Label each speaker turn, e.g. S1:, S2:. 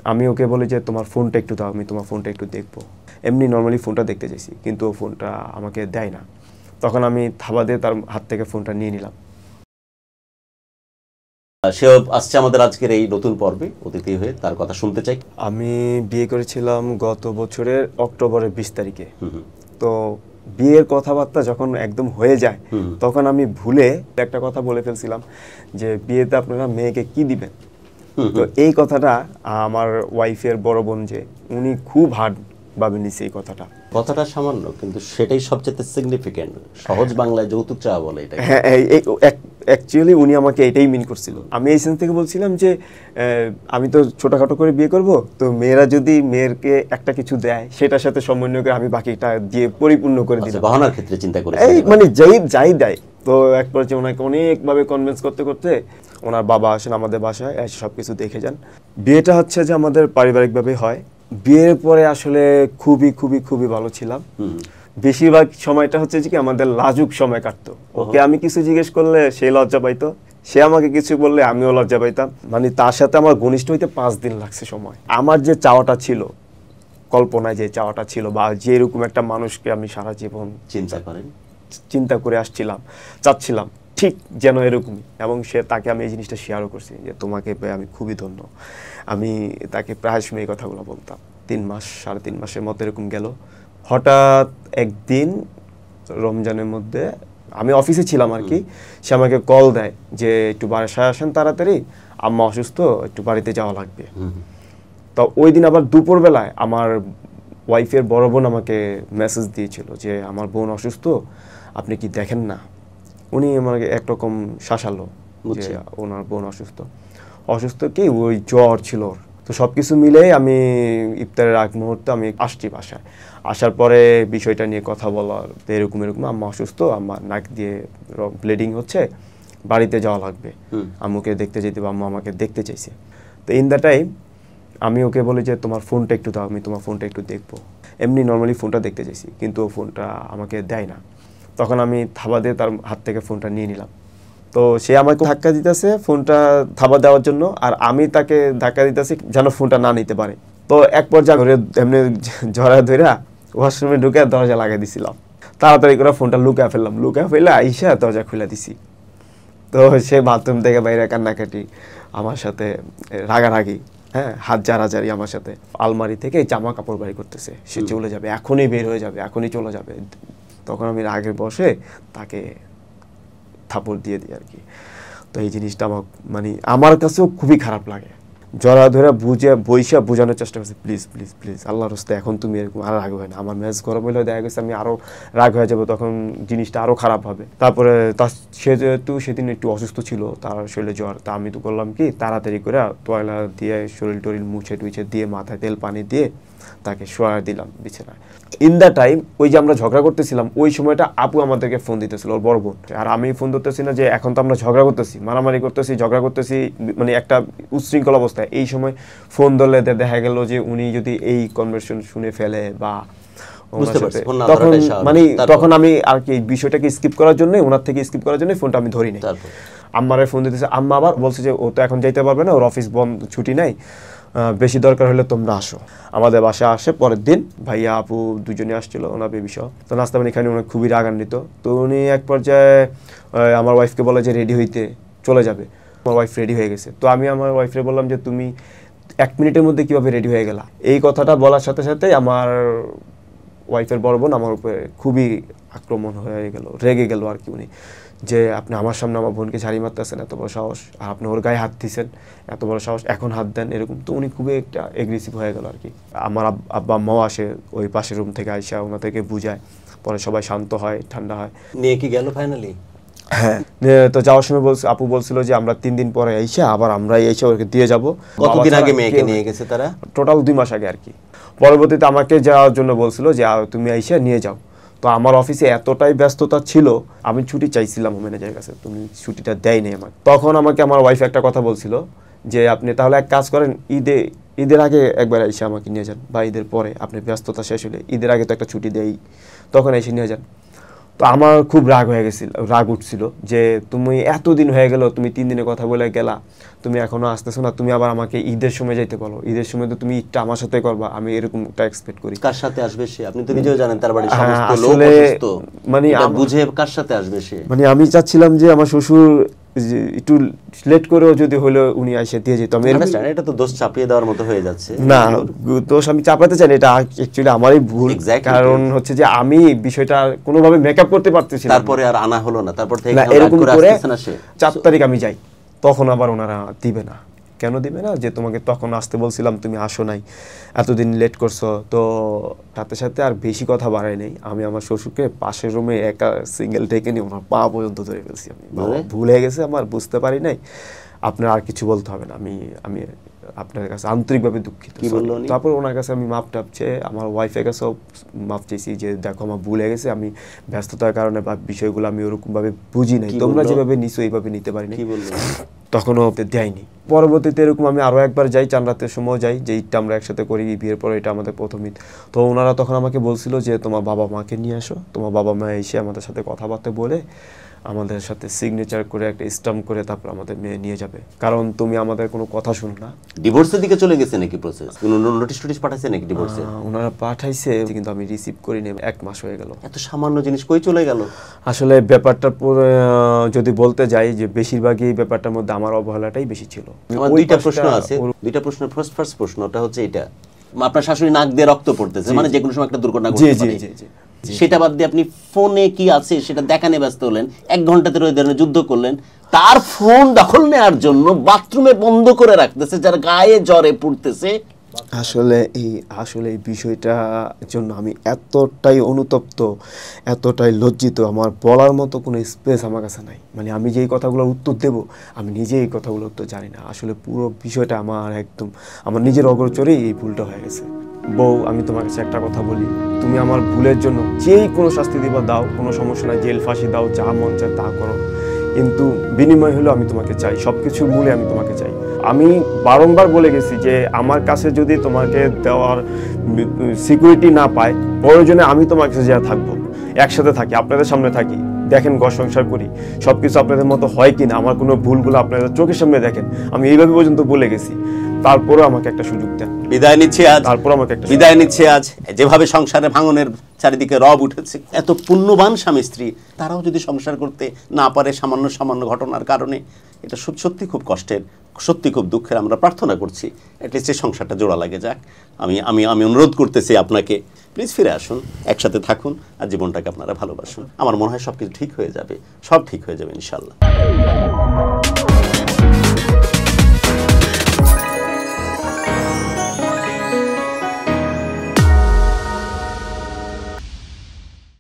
S1: আমি ওকে বলি যে তোমার ফোনটা একটু দাও, আমি তোমার ফোনটা একটু দেখবো। এমনি নর্মালি ফোনটা দেখতে চাইছি, কিন্তু ও ফোনটা আমাকে দেয় না। তখন আমি থাবা দিয়ে তার হাত থেকে ফোনটা নিয়ে নিলাম।
S2: সেও আসছে আমাদের আজকের এই নতুন পর্বে অতিথি হয়ে, তার কথা শুনতে চাই।
S1: আমি বিয়ে করেছিলাম গত বছরের অক্টোবরের 20 তারিখে। তো বিয়ের কথাবার্তা যখন একদম হয়ে যায় তখন আমি ভুলে একটা কথা বলে ফেলছিলাম যে বিয়েতে আপনারা মেয়েকে কি দিবেন। তো এই কথাটা আমার ওয়াইফের বড় বোন, যে উনি খুব হার্ড ভাবে নিছে এই কথাটা
S2: সামান্য, কিন্তু সেটাই সবচেয়ে সিগনিফিকেন্ট। সহজ বাংলায় যৌতুক চাওয়া বলে এটা।
S1: হ্যাঁ, অ্যাকচুয়ালি উনি আমাকে এটাই মিন করছিল। আমি এই সেন্স থেকে বলছিলাম যে আমি তো ছোটখাটো করে বিয়ে করব, তো মেয়েরা যদি মেয়েরকে একটা কিছু দেয় সেটার সাথে সমন্বয় করে আমি বাকিটা দিয়ে পরিপূর্ণ করে দিলাম।
S2: গহনার ক্ষেত্রে চিন্তা করে
S1: এই মানে যাই দেয়। তো এক পর্যায়ে ওনাকে অনেকভাবে কনভিন্স করতে করতে ওনার বাবা আসেন আমাদের বাসায়, এসে সব কিছু দেখে যান। বিয়েটা হচ্ছে যে আমাদের পারিবারিকভাবে হয়। বিয়ের পরে আসলে খুবই খুবই খুবই ভালো ছিলাম। বেশিরভাগ সময়টা হচ্ছে যে কি আমাদের লাজুক সময় কাটতো। ওকে আমি কিছু জিজ্ঞেস করলে সে লজ্জা পাইতো, সে আমাকে কিছু বললে আমিও লজ্জা পাইতাম। মানে তার সাথে আমার ঘনিষ্ঠ হইতে 5 দিন লাগছে সময়। আমার যে চাওয়াটা ছিল, কল্পনায় যে চাওয়াটা ছিল, বা যেরকম একটা মানুষকে আমি সারা জীবন চিন্তা করে আসছিলাম, চাচ্ছিলাম, ঠিক যেন এরকমই। এবং তাকে আমি এই জিনিসটা শেয়ারও করছি যে তোমাকে পেয়ে আমি খুবই ধন্য। আমি তাকে প্রায় সময় এই কথাগুলো বলতাম। 3 মাস 3.5 মাসের মতো এরকম গেল। হঠাৎ একদিন রমজানের মধ্যে আমি অফিসে ছিলাম আর কি, সে আমাকে কল দেয় যে একটু বাসায় আসেন তাড়াতাড়ি, আম্মা অসুস্থ, একটু বাড়িতে যাওয়া লাগবে। তো ওই দিন আবার দুপুরবেলায় আমার ওয়াইফের বড় বোন আমাকে মেসেজ দিয়েছিল যে আমার বোন অসুস্থ, আপনি কি দেখেন না। উনি আমাকে একরকম শাসালো যে ওনার বোন অসুস্থ কি ওই জ্বর ছিল। তো সব কিছু মিলে আমি ইফতারের আগ মুহূর্তে আমি আসছি বাসায়। আসার পরে বিষয়টা নিয়ে কথা বলার, এরকম আম্মা অসুস্থ, আম্মা নাক দিয়ে ব্লিডিং হচ্ছে, বাড়িতে যাওয়া লাগবে, আম্মুকে দেখতে যেতে, আম্মু আমাকে দেখতে চাইছে। তো ইন দ্য টাইম আমি ওকে বলি যে তোমার ফোনটা একটু দাও, আমি তোমার ফোনটা একটু দেখবো। এমনি নর্মালি ফোনটা দেখতে চাইছি, কিন্তু ও ফোনটা আমাকে দেয় না। তখন আমি থাবা দিয়ে তার হাত থেকে ফোনটা নিয়ে নিলাম। তো সে আমাকে ধাক্কা দিতেছে ফোনটা থাবা দেওয়ার জন্য, আর আমি তাকে ধাক্কা দিতেছি যেন ফোনটা না নিতে পারে। তো এক পর্যায়ে এমনি ঝরা ধরা ওয়াশরুমে ঢুকে দরজা লাগাই দিছিলাম। তাড়াতাড়ি করে ফোনটা লুকা ফেলে আইসা দরজা খুলে দিছি। তো সে বাথরুম থেকে বাইরে কান্নাকাটি, আমার সাথে রাগারাগি, হ্যাঁ, হাত জারাজারি আমার সাথে। আলমারি থেকে জামা কাপড় বাড়ি করতেছে, সে চলে যাবে, এখনই বের হয়ে যাবে, এখনই চলে যাবে। তখন আমি রাগে বসে তাকে থাপড় দিয়ে দিই আর কি। তো এই জিনিসটা আমার কাছেও খুবই খারাপ লাগে। জরা ধরে বইসা বোঝানোর চেষ্টা করছি, প্লিজ প্লিজ প্লিজ আল্লাহর রাস্তায় এখন তুমি এরকম আর রাগ হয় না। আমার মেজ গরম হইলেও দেখা গেছে আমি আরও রাগ হয়ে যাবো, তখন জিনিসটা আরও খারাপ হবে। তারপরে সে যেহেতু সেদিন একটু অসুস্থ ছিল, তার শরীরে জ্বর, তা আমি তো করলাম কি তাড়াতাড়ি করে টয়লা দিয়ে শরীর টরিল মুছে টুছে দিয়ে মাথায় তেল পানি দিয়ে তাকে শোয়া দিলাম বিছানায়। ইন দ্য টাইম ওই যে আমরা ঝগড়া করতেছিলাম, ওই সময়টা আপু আমাদেরকে ফোন দিতেছিল, ওর বড় বোন। আর আমি ফোন ধরতেছি না যে এখন তো আমরা ঝগড়া করতেছি, মারামারি করতেছি, ঝগড়া করতেছি, মানে একটা উচ্ছৃঙ্খল অবস্থায়। এই সময় ফোন ধরলে দেখা গেল যে উনি যদি এই কনভারসেশন শুনে ফেলে বা তখন আমি আর কি বিষয়টাকে স্কিপ করার জন্য, ওনার থেকে স্কিপ করার জন্য ফোনটা আমি ধরি নাই। আম্মারে ফোন দিতেছে, আম্মা আবার বলছে যে ও তো এখন যাইতে পারবে না, ওর অফিস বন্ধ, ছুটি নাই, বেশি দরকার হলে তোমরা আসো। আমাদের বাসায় আসে পরের দিন, ভাইয়া আপু দুজনে আসছিল, ওনার বেবি সহ। তো নাস্তা পানি খানি ওনার খুবই রাগান্বিত। তো উনি এক পর্যায়ে আমার ওয়াইফকে বলে যে রেডি হইতে চলে যাবে। আমার ওয়াইফ রেডি হয়ে গেছে। তো আমি আমার ওয়াইফকে বললাম যে তুমি 1 মিনিটের মধ্যে কীভাবে রেডি হয়ে গেলা। এই কথাটা বলার সাথে সাথে আমার ওয়াইফের বড় বোন আমার উপরে খুবই আক্রমণ হয়ে গেল, রেগে গেল আর কি উনি, যে আপনি আমার সামনে আমার বোনকে ঝাড়ি মারতেছেন, এত বড় সাহস, আর আপনি ওর গায়ে হাত দিচ্ছেন, এত বড় সাহস, এখন হাত দেন, এরকম। তো উনি খুবই একটা এগ্রেসিভ হয়ে গেল আর কি। আমার আব্বা আম্মাও আসে ওই পাশের রুম থেকে, আইসা ওনাদেরকে বুঝায়, পরে সবাই শান্ত হয়, ঠান্ডা হয়।
S2: নিয়ে কি গেল ফাইনালি?
S1: হ্যাঁ, তো যাওয়ার সময় আপু বলছিল যে আমরা 3 দিন পরে আইসা আবার আমরা এসে ওকে দিয়ে যাবো।
S2: কতদিন আগে মেয়েকে নিয়ে গেছে তারা?
S1: টোটাল 2 মাস আগে আর কি। পরবর্তীতে আমাকে যাওয়ার জন্য বলছিল যে তুমি আইসা নিয়ে যাও। তো আমার অফিসে এতটাই ব্যস্ততা ছিল, আমি ছুটি চাইছিলাম ম্যানেজারের কাছে, তুমি ছুটিটা দেয়নি আমাকে। তখন আমাকে আমার ওয়াইফ একটা কথা বলছিল যে আপনি তাহলে এক কাজ করেন, ঈদের আগে একবার এসে আমাকে নিয়ে যান, বা ঈদের পরে আপনি ব্যস্ততা শেষ হলে, ঈদের আগে তো একটা ছুটি দেই, তখন এসে নিয়ে যান। তো আমার খুব রাগ উঠছিল যে তুমি এতদিন হয়ে গেল, তুমি 3 দিনে কথা বলে গেলা, তুমি এখনো আসতেছো না, তুমি আবার আমাকে ঈদের সময় যাইতে বলো, ঈদের সময় তো তুমি ঈদটা আমার সাথে করবা, আমি এরকমটা এক্সপেক্ট করি।
S2: কার সাথে আসবে সে? আপনি তো নিজেও জানেন তার বাড়ির
S1: হ্যাঁ,
S2: সমস্ত লোক
S1: আসলে
S2: অসুস্থ,
S1: মানে
S2: এটা বুঝে কার সাথে আসবে সে?
S1: মানে আমি চাচ্ছিলাম যে আমার শ্বশুর যে একটু লেট করেও যদি হলো উনি এসে দিয়ে যেত। আমি
S2: Understand, এটা তো দোষ চাপিয়ে দেওয়ার মতো হয়ে যাচ্ছে।
S1: না, দোষ আমি চাপাতে চাই না, এটা অ্যাকচুয়ালি আমারই ভুল।
S2: Exactly.
S1: কারণ হচ্ছে যে আমি বিষয়টা কোনোভাবে মেকআপ করতে পারতেছি না।
S2: তারপরে আর আনা হলো না, তারপর থেকে
S1: না,
S2: রাগ
S1: এরকম করে
S2: আসতেছে না সে।
S1: 4 তারিখ আমি যাই, তখন আবার ওনারা দিবে না। কেন দিবে না? যে তোমাকে তখন আসতে বলছিলাম, তুমি আসো নাই, এতদিন লেট করছো। তো সাথে সাথে আর বেশি কথা বাড়াই নাই, আমি আমার শ্বশুরকে পাশের রুমে একা সিঙ্গেল ডেকে নিয়ে ওনার পা পর্যন্ত ধরে ফেলছি। আমি বাবা ভুল হয়ে গেছে আমার, বুঝতে পারি নাই, আপনার আর কিছু বলতে হবে না, আমি আপনার কাছে আন্তরিকভাবে দুঃখিত।
S2: কি বললো উনি?
S1: তারপর ওনার কাছে আমি মাপ টাপ চেয়ে আমার ওয়াইফের কাছেও মাপ চেয়েছি যে দেখো আমার ভুল হয়ে গেছে, আমি ব্যস্ততার কারণে বা বিষয়গুলো আমি ওরকমভাবে বুঝি নাই,
S2: কি
S1: তোমরা
S2: বললো?
S1: যেভাবে নিছো এইভাবে নিতে পারিনি।
S2: কি বললো?
S1: তখনও দেয়নি। পরবর্তীতে এরকম আমি আরও একবার যাই, চাঁদ রাতের সময় যাই, যে ঈদটা আমরা একসাথে করি, বিয়ের পরে এটা আমাদের প্রথম ঈদ। তো ওনারা তখন আমাকে বলছিল যে তোমার বাবা মাকে নিয়ে আসো, তোমার বাবা মা এসে আমাদের সাথে কথাবার্তা বলে আমাদের সাথে সিগনেচার করে একটা স্টাম্প করে তারপর আমাদের মেয়ে নিয়ে যাবে, কারণ তুমি আমাদের কোনো কথা শুনো না।
S2: ডিভোর্সের দিকে চলে গেছে নাকি প্রসেস? কোনো নোটিশ টোটিশ পাঠাইছে নাকি ডিভোর্সের?
S1: ওনারা পাঠাইছে কিন্তু আমি রিসিভ করিনি, 1 মাস হয়ে গেল।
S2: এত সামান্য জিনিস কই চলে গেল?
S1: আসলে ব্যাপারটা পুরো যদি বলতে যাই যে বেশিরভাগই এই ব্যাপারটার মধ্যে আমার অবহেলাটাই বেশি ছিল।
S2: আমার
S1: ওই
S2: দুইটা
S1: পাশটা
S2: প্রশ্ন আছে, দুইটা প্রশ্ন। ফার্স্ট প্রশ্নটা হচ্ছে এটা, আপনার শাশুড়ি নাক দিয়ে রক্ত পড়তেছে, মানে যে কোনো সময় একটা দুর্ঘটনা
S1: জি
S2: ঘটতে
S1: জি
S2: পারে,
S1: জি জি।
S2: সেটা বাদ দিয়ে আপনি ফোনে কি আছে সেটা দেখানে ব্যস্ত হলেন, 1 ঘন্টাতে ওই ধরনের যুদ্ধ করলেন। তার ফোন দখল নেওয়ার জন্য বাথরুমে বন্ধ করে রাখতেছে, যার গায়ে জ্বরে পড়তেছে।
S1: আসলে এই বিষয়টা জন্য আমি এতটাই অনুতপ্ত, এতটাই লজ্জিত, আমার বলার মতো কোনো স্পেস আমার কাছে নাই। মানে আমি যেই কথাগুলোর উত্তর দেব, আমি নিজে এই কথাগুলোর উত্তর জানি না। আসলে পুরো বিষয়টা আমার নিজের অগোচরেই এই ভুলটা হয়ে গেছে। বউ, আমি তোমার কাছে একটা কথা বলি, তুমি আমার ভুলের জন্য যেই কোনো শাস্তি দিবা দাও, কোনো সমস্যা নাই, জেল ফাঁসি দাও, যা মন চায় তা করো, কিন্তু বিনিময় হলো আমি তোমাকে চাই, সব কিছুর মূলে আমি তোমাকে চাই। আমি বারংবার বলে গেছি যে আমার কাছে যদি তোমাকে দেওয়ার সিকিউরিটি না পায়, প্রয়োজনে আমি তোমার কাছে যা থাকবো, একসাথে থাকি, আপনাদের সামনে থাকি, দেখেন ঘর সংসার করি, সব কিছু আপনাদের মতো হয় কিনা, আমার কোনো ভুলগুলো আপনাদের চোখের সামনে দেখেন, আমি এইভাবে পর্যন্ত বলে গেছি। তারপরেও আমাকে একটা সুযোগ দেন।
S2: বিদায় নিচ্ছে আজ,
S1: তারপর আমাকে একটা
S2: বিদায় নিচ্ছে আজ। যেভাবে সংসারে ভাঙনের চারিদিকে রব উঠেছে, এত পুণ্যবান স্বামী স্ত্রী তারাও যদি সংসার করতে না পারে সামান্য ঘটনার কারণে, এটা সত্যি খুব কষ্টের, সত্যি খুব দুঃখের। আমরা প্রার্থনা করছি অ্যাটলিস্ট এই সংসারটা জোড়া লাগে যাক। আমি অনুরোধ করতেছি আপনাকে, প্লিজ ফিরে আসুন, একসাথে থাকুন, আর জীবনটাকে আপনারা ভালোবাসুন। আমার মনে হয় সব কিছু ঠিক হয়ে যাবে, সব ঠিক হয়ে যাবে ইনশাল্লাহ।